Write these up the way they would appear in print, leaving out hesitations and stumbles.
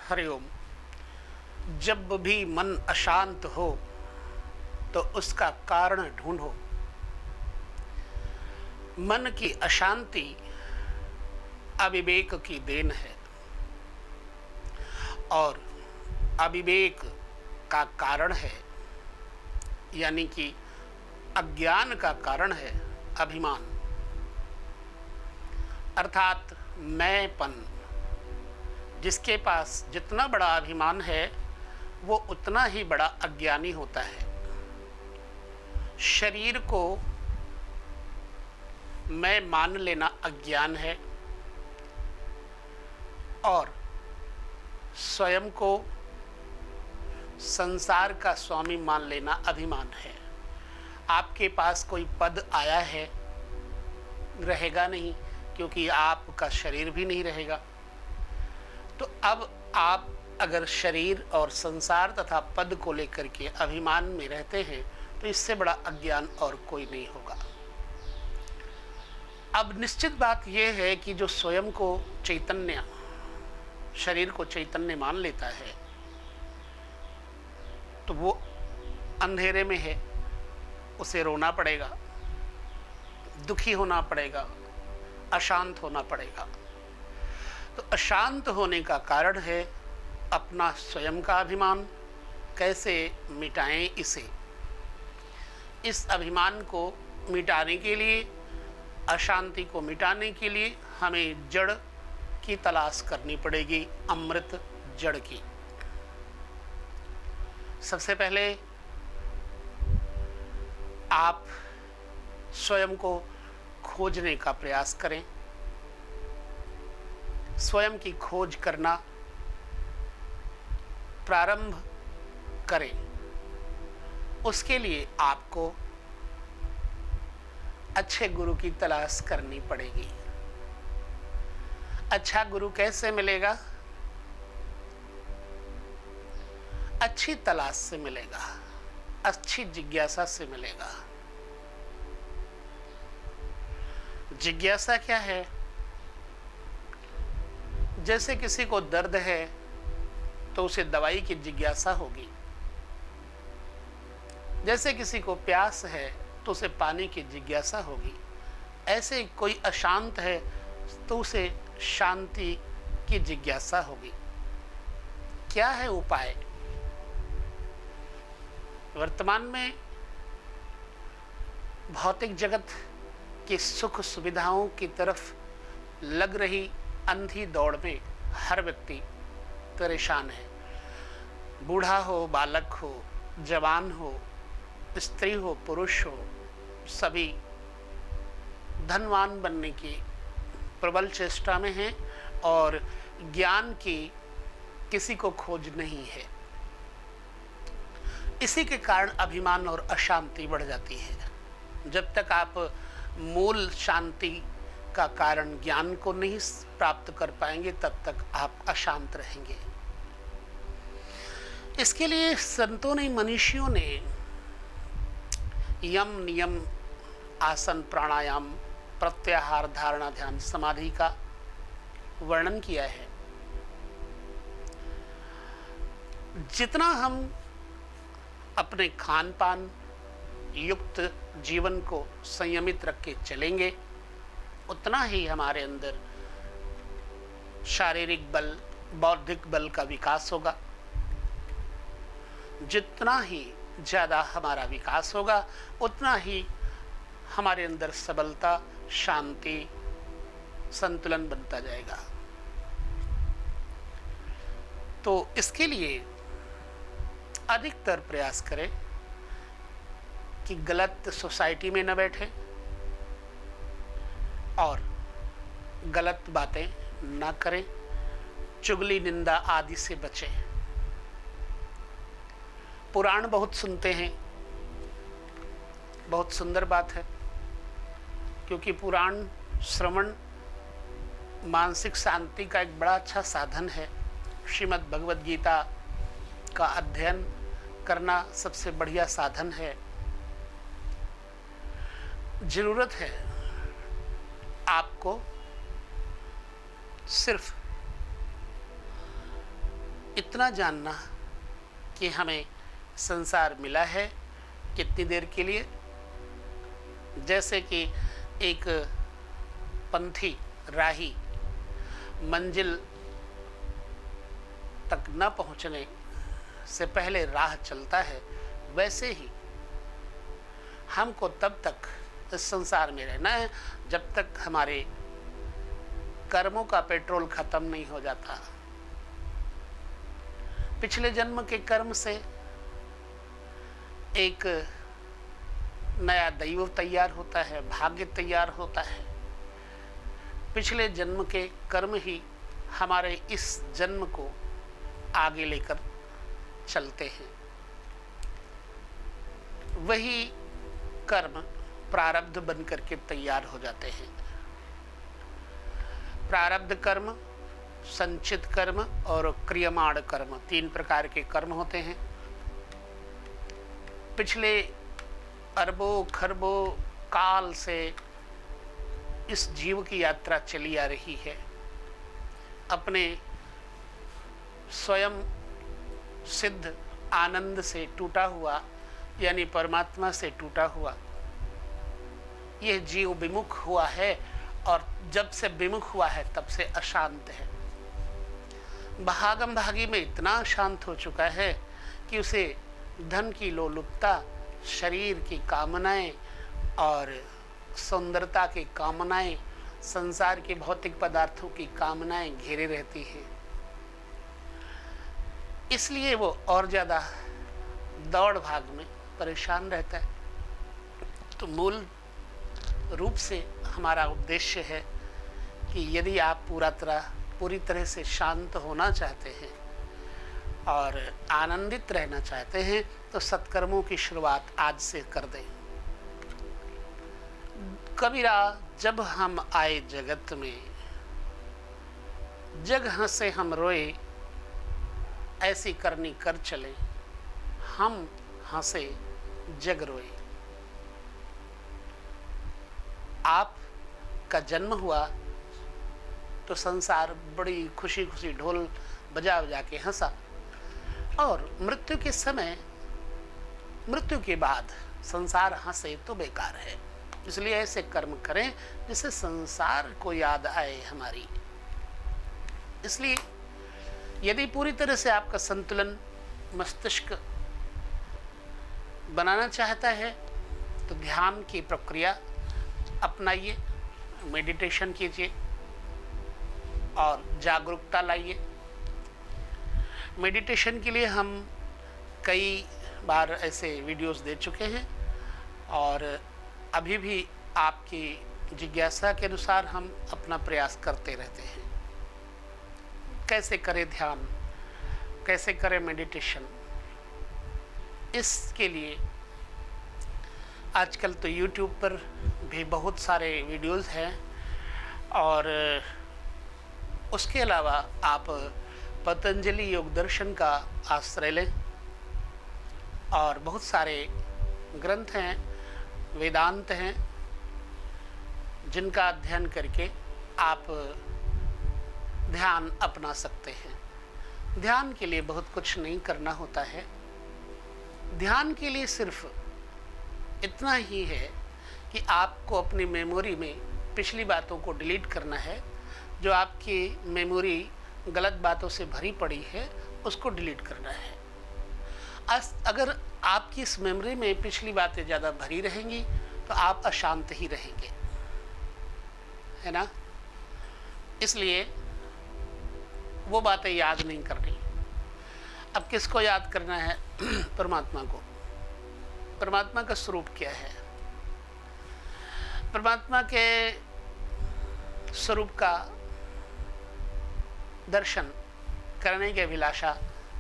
हरिओम। जब भी मन अशांत हो तो उसका कारण ढूंढो। मन की अशांति अविवेक की देन है और अविवेक का कारण है, यानी कि अज्ञान का कारण है अभिमान, अर्थात मैंपन। जिसके पास जितना बड़ा अभिमान है वो उतना ही बड़ा अज्ञानी होता है। शरीर को मैं मान लेना अज्ञान है और स्वयं को संसार का स्वामी मान लेना अभिमान है। आपके पास कोई पद आया है, रहेगा नहीं, क्योंकि आपका शरीर भी नहीं रहेगा। तो अब आप अगर शरीर और संसार तथा पद को लेकर के अभिमान में रहते हैं तो इससे बड़ा अज्ञान और कोई नहीं होगा। अब निश्चित बात यह है कि जो स्वयं को चैतन्य, शरीर को चैतन्य मान लेता है तो वो अंधेरे में है, उसे रोना पड़ेगा, दुखी होना पड़ेगा, अशांत होना पड़ेगा। तो अशांत होने का कारण है अपना स्वयं का अभिमान। कैसे मिटाएं इसे? इस अभिमान को मिटाने के लिए, अशांति को मिटाने के लिए हमें जड़ की तलाश करनी पड़ेगी, अमृत जड़ की। सबसे पहले आप स्वयं को खोजने का प्रयास करें। स्वयं की खोज करना प्रारंभ करें। उसके लिए आपको अच्छे गुरु की तलाश करनी पड़ेगी। अच्छा गुरु कैसे मिलेगा? अच्छी तलाश से मिलेगा, अच्छी जिज्ञासा से मिलेगा। जिज्ञासा क्या है? जैसे किसी को दर्द है तो उसे दवाई की जिज्ञासा होगी, जैसे किसी को प्यास है तो उसे पानी की जिज्ञासा होगी। ऐसे कोई अशांत है तो उसे शांति की जिज्ञासा होगी। क्या है उपाय? वर्तमान में भौतिक जगत की सुख सुविधाओं की तरफ लग रही अंधी दौड़ में हर व्यक्ति परेशान है। बूढ़ा हो, बालक हो, जवान हो, स्त्री हो, पुरुष हो, सभी धनवान बनने की प्रबल चेष्टा में हैं और ज्ञान की किसी को खोज नहीं है। इसी के कारण अभिमान और अशांति बढ़ जाती है। जब तक आप मूल शांति का कारण ज्ञान को नहीं प्राप्त कर पाएंगे तब तक आप अशांत रहेंगे। इसके लिए संतों ने, मनीषियों ने यम, नियम, आसन, प्राणायाम, प्रत्याहार, धारणा, ध्यान, समाधि का वर्णन किया है। जितना हम अपने खान पान युक्त जीवन को संयमित रख के चलेंगे उतना ही हमारे अंदर शारीरिक बल, बौद्धिक बल का विकास होगा। जितना ही ज़्यादा हमारा विकास होगा उतना ही हमारे अंदर सबलता, शांति, संतुलन बनता जाएगा। तो इसके लिए अधिकतर प्रयास करें कि गलत सोसाइटी में न बैठे और गलत बातें ना करें, चुगली, निंदा आदि से बचें। पुराण बहुत सुनते हैं, बहुत सुंदर बात है, क्योंकि पुराण श्रवण मानसिक शांति का एक बड़ा अच्छा साधन है। श्रीमद् भगवद गीता का अध्ययन करना सबसे बढ़िया साधन है। जरूरत है आपको सिर्फ इतना जानना कि हमें संसार मिला है कितनी देर के लिए। जैसे कि एक पंथी राही मंजिल तक न पहुंचने से पहले राह चलता है, वैसे ही हमको तब तक इस संसार में रहना है जब तक हमारे कर्मों का पेट्रोल खत्म नहीं हो जाता। पिछले जन्म के कर्म से एक नया दैव तैयार होता है, भाग्य तैयार होता है। पिछले जन्म के कर्म ही हमारे इस जन्म को आगे लेकर चलते हैं। वही कर्म प्रारब्ध बनकर के तैयार हो जाते हैं। प्रारब्ध कर्म, संचित कर्म और क्रियमाण कर्म, 3 प्रकार के कर्म होते हैं। पिछले अरबों खरबों काल से इस जीव की यात्रा चली आ रही है, अपने स्वयं सिद्ध आनंद से टूटा हुआ, यानी परमात्मा से टूटा हुआ यह जीव विमुख हुआ है, और जब से विमुख हुआ है तब से अशांत है। भागम भागी में इतना अशांत हो चुका है कि उसे धन की लोलुपता, शरीर की कामनाएं और सुंदरता की कामनाएं, संसार के भौतिक पदार्थों की कामनाएं घेरे रहती हैं। इसलिए वो और ज़्यादा दौड़ भाग में परेशान रहता है। तो मूल रूप से हमारा उद्देश्य है कि यदि आप पूरी तरह से शांत होना चाहते हैं और आनंदित रहना चाहते हैं तो सत्कर्मों की शुरुआत आज से कर दें। कबीरा, जब हम आए जगत में, जग हंसे हम रोए, ऐसी करनी कर चले, हम हंसे जग रोए। आपका जन्म हुआ तो संसार बड़ी खुशी खुशी ढोल बजा बजा के हंसा, और मृत्यु के समय, मृत्यु के बाद संसार हंसे तो बेकार है। इसलिए ऐसे कर्म करें जिससे संसार को याद आए हमारी। इसलिए यदि पूरी तरह से आपका संतुलन मस्तिष्क बनाना चाहता है तो ध्यान की प्रक्रिया अपनाइए, मेडिटेशन कीजिए और जागरूकता लाइए। मेडिटेशन के लिए हम कई बार ऐसे वीडियोस दे चुके हैं, और अभी भी आपकी जिज्ञासा के अनुसार हम अपना प्रयास करते रहते हैं। कैसे करें ध्यान, कैसे करें मेडिटेशन, इसके लिए आजकल तो YouTube पर भी बहुत सारे वीडियोस हैं, और उसके अलावा आप पतंजलि योग दर्शन का आश्रय लें, और बहुत सारे ग्रंथ हैं, वेदांत हैं, जिनका अध्ययन करके आप ध्यान अपना सकते हैं। ध्यान के लिए बहुत कुछ नहीं करना होता है। ध्यान के लिए सिर्फ इतना ही है कि आपको अपनी मेमोरी में पिछली बातों को डिलीट करना है। जो आपकी मेमोरी गलत बातों से भरी पड़ी है उसको डिलीट करना है। अगर आपकी इस मेमोरी में पिछली बातें ज़्यादा भरी रहेंगी तो आप अशांत ही रहेंगे, है ना। इसलिए वो बातें याद नहीं करनी। अब किसको याद करना है? परमात्मा को। परमात्मा का स्वरूप क्या है? परमात्मा के स्वरूप का दर्शन करने की अभिलाषा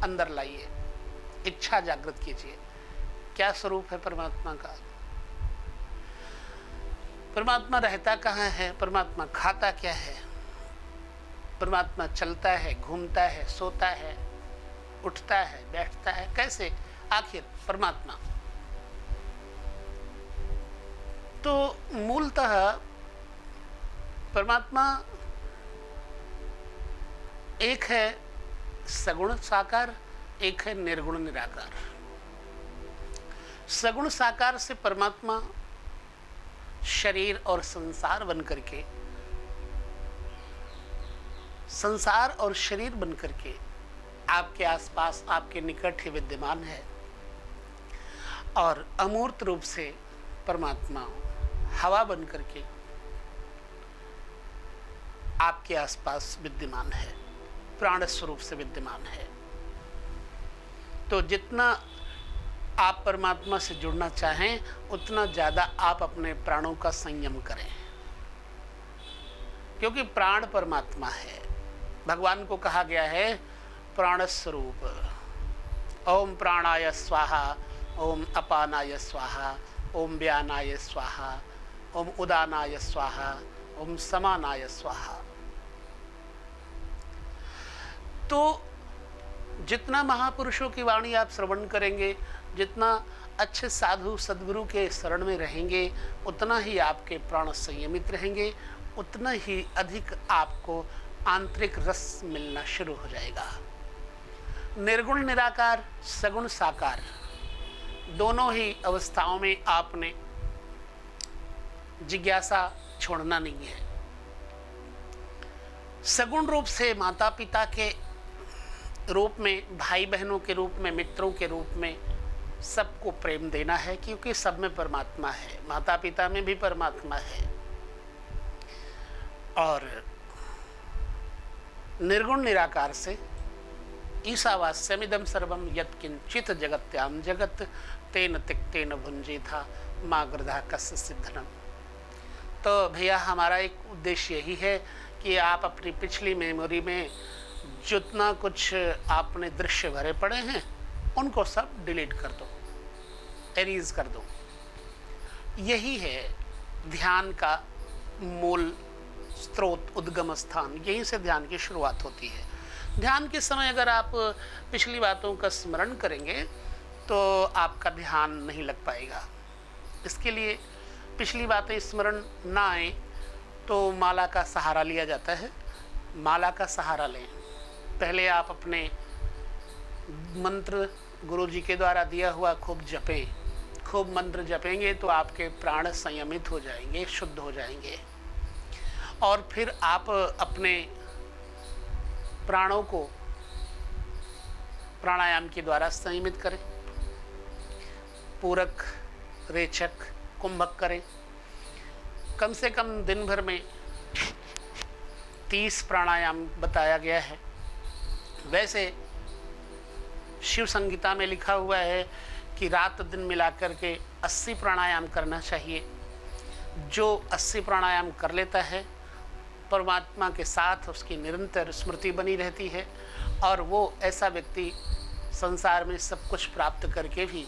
अंदर लाइए, इच्छा जागृत कीजिए। क्या स्वरूप है परमात्मा का? परमात्मा रहता कहाँ है? परमात्मा खाता क्या है? परमात्मा चलता है, घूमता है, सोता है, उठता है, बैठता है, कैसे? आखिर परमात्मा तो मूलतः परमात्मा एक है सगुण साकार, एक है निर्गुण निराकार। सगुण साकार से परमात्मा शरीर और संसार बन करके, संसार और शरीर बन करके आपके आसपास, आपके निकट ही विद्यमान है। और अमूर्त रूप से परमात्मा हवा बन करके आपके आसपास विद्यमान है, प्राण स्वरूप से विद्यमान है। तो जितना आप परमात्मा से जुड़ना चाहें, उतना ज़्यादा आप अपने प्राणों का संयम करें, क्योंकि प्राण परमात्मा है। भगवान को कहा गया है प्राण स्वरूप। ओम प्राणाय स्वाहा, ओम अपानाय स्वाहा, ओम व्यानाय स्वाहा, ओम उदानाय स्वाहा, ओम समानाय स्वाहा। तो जितना महापुरुषों की वाणी आप श्रवण करेंगे, जितना अच्छे साधु सद्गुरु के शरण में रहेंगे, उतना ही आपके प्राण संयमित रहेंगे, उतना ही अधिक आपको आंतरिक रस मिलना शुरू हो जाएगा। निर्गुण निराकार, सगुण साकार, दोनों ही अवस्थाओं में आपने जिज्ञासा छोड़ना नहीं है। सगुण रूप से माता पिता के रूप में, भाई बहनों के रूप में, मित्रों के रूप में सबको प्रेम देना है, क्योंकि सब में परमात्मा है, माता पिता में भी परमात्मा है। और निर्गुण निराकार से ईशावास्यमिदं सर्वं यत्किंचित् जगत्याम जगत तेन तिक्तेन भुंजीथा मागृधा कस्य सिद्धनम। तो भैया हमारा एक उद्देश्य यही है कि आप अपनी पिछली मेमोरी में जितना कुछ आपने दृश्य भरे पड़े हैं, उनको सब डिलीट कर दो, एरीज कर दो। यही है ध्यान का मूल स्रोत, उद्गम स्थान। यहीं से ध्यान की शुरुआत होती है। ध्यान के समय अगर आप पिछली बातों का स्मरण करेंगे तो आपका ध्यान नहीं लग पाएगा। इसके लिए पिछली बातें स्मरण ना आए तो माला का सहारा लिया जाता है। माला का सहारा लें। पहले आप अपने मंत्र गुरु जी के द्वारा दिया हुआ खूब जपें। खूब मंत्र जपेंगे तो आपके प्राण संयमित हो जाएंगे, शुद्ध हो जाएंगे। और फिर आप अपने प्राणों को प्राणायाम के द्वारा संयमित करें। पूरक, रेचक, कुंभक करें। कम से कम दिन भर में 30 प्राणायाम बताया गया है। वैसे शिव संगीता में लिखा हुआ है कि रात दिन मिलाकर के 80 प्राणायाम करना चाहिए। जो 80 प्राणायाम कर लेता है, परमात्मा के साथ उसकी निरंतर स्मृति बनी रहती है, और वो ऐसा व्यक्ति संसार में सब कुछ प्राप्त करके भी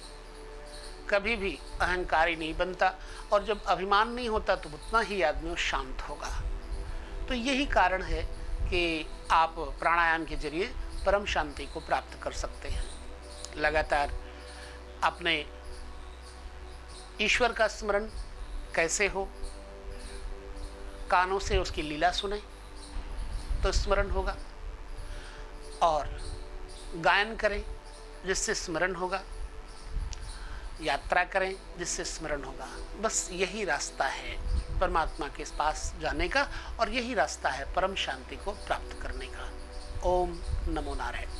कभी भी अहंकारी नहीं बनता। और जब अभिमान नहीं होता तो उतना ही आदमी शांत होगा। तो यही कारण है कि आप प्राणायाम के जरिए परम शांति को प्राप्त कर सकते हैं। लगातार अपने ईश्वर का स्मरण कैसे हो, कानों से उसकी लीला सुने तो स्मरण होगा, और गायन करें जिससे स्मरण होगा, यात्रा करें जिससे स्मरण होगा। बस यही रास्ता है परमात्मा के पास जाने का, और यही रास्ता है परम शांति को प्राप्त करने का। ओम नमो नारायण।